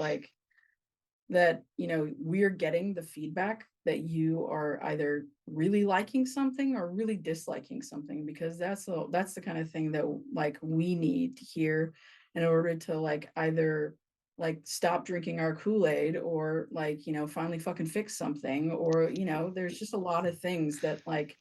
we're getting the feedback that you are either really liking something or really disliking something, because that's the kind of thing that like we need to hear in order to like either like stop drinking our Kool-Aid, or like finally fucking fix something, or there's just a lot of things that like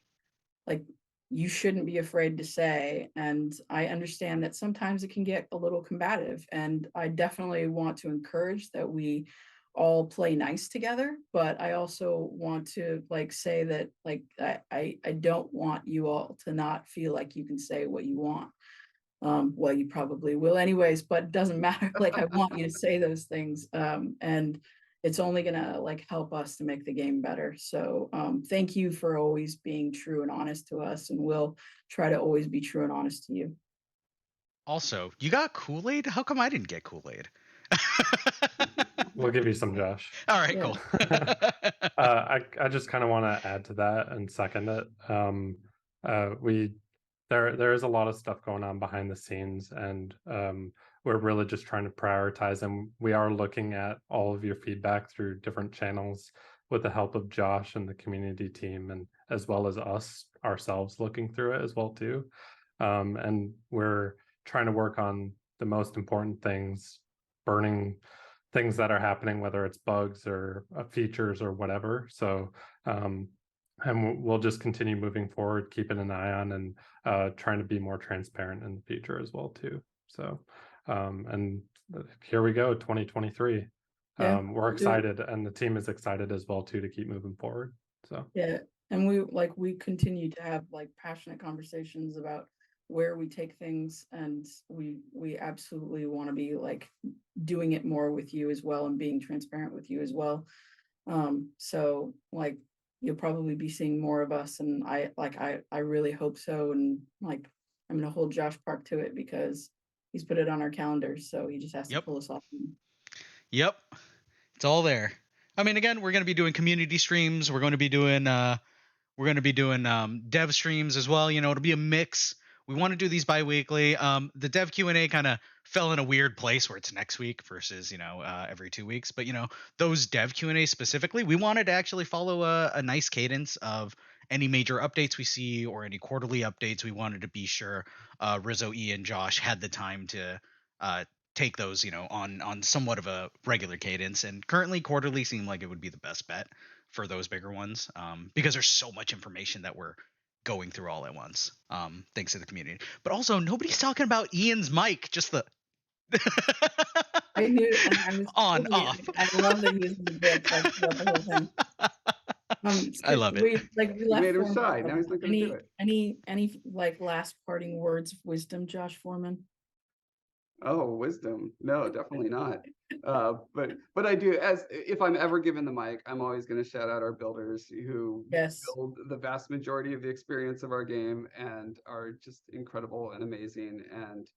you shouldn't be afraid to say. And I understand that sometimes it can get a little combative, and I definitely want to encourage that we all play nice together. But I also want to like say that like I don't want you all to not feel like you can say what you want. Well, you probably will anyways, but it doesn't matter. Like I want you to say those things, and it's only gonna like help us to make the game better. So thank you for always being true and honest to us, and we'll try to always be true and honest to you. Also, you got Kool-Aid? How come I didn't get Kool-Aid? We'll give you some, Josh. All right, Yeah. cool. I just kind of want to add to that and second it. There is a lot of stuff going on behind the scenes, and we're really just trying to prioritize, and we are looking at all of your feedback through different channels with the help of Josh and the community team, and as well as us ourselves looking through it as well too. And we're trying to work on the most important things, burning things that are happening, whether it's bugs or features or whatever. So and we'll just continue moving forward, keeping an eye on, and trying to be more transparent in the future as well too. So and here we go, 2023. Yeah, we're excited, and the team is excited as well too to keep moving forward. So yeah, and we continue to have like passionate conversations about where we take things, and we absolutely want to be like doing it more with you as well and being transparent with you as well. So like you'll probably be seeing more of us, and I really hope so, and like I'm gonna hold Josh Park to it because he's put it on our calendars, so he just has to Yep. pull us off. Yep. It's all there. I mean, again, we're going to be doing community streams. We're going to be doing dev streams as well. You know, it'll be a mix. We want to do these bi-weekly. The dev Q&A kind of fell in a weird place where it's next week versus every 2 weeks. But those dev Q&A specifically, we wanted to actually follow a nice cadence of any major updates we see or any quarterly updates. We wanted to be sure Rizzo, E, and Josh had the time to take those on somewhat of a regular cadence. And currently quarterly seemed like it would be the best bet for those bigger ones, because there's so much information that we're going through all at once, thanks to the community. But also, nobody's talking about Ian's mic, just the I knew, and I was on totally, off. I love that he was in the bit like throughout the whole thing. I love it. We You left made him Foreman, shy. Now he's not going to do it. any like last parting words of wisdom, Josh Foreman? Oh, wisdom. No, definitely not. But I do, as if I'm ever given the mic, I'm always going to shout out our builders who Yes. build the vast majority of the experience of our game and are just incredible and amazing. And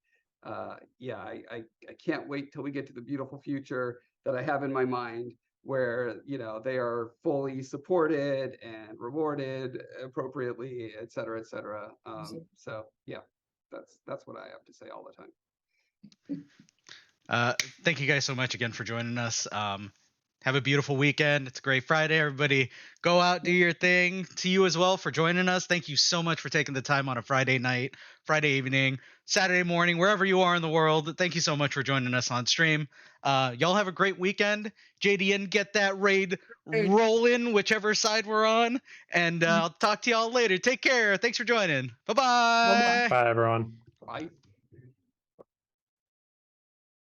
yeah, I can't wait till we get to the beautiful future that I have in my mind where they are fully supported and rewarded appropriately, et cetera, et cetera. So yeah, that's what I have to say all the time. Thank you guys so much again for joining us. Have a beautiful weekend. It's a great Friday. Everybody go out, do your thing. To you as well for joining us. Thank you so much for taking the time on a Friday night, Friday evening, Saturday morning, wherever you are in the world. Thank you so much for joining us on stream. Y'all have a great weekend. JDN, get that raid rolling, whichever side we're on. And I'll talk to y'all later. Take care. Thanks for joining. Bye-bye. bye everyone. Bye.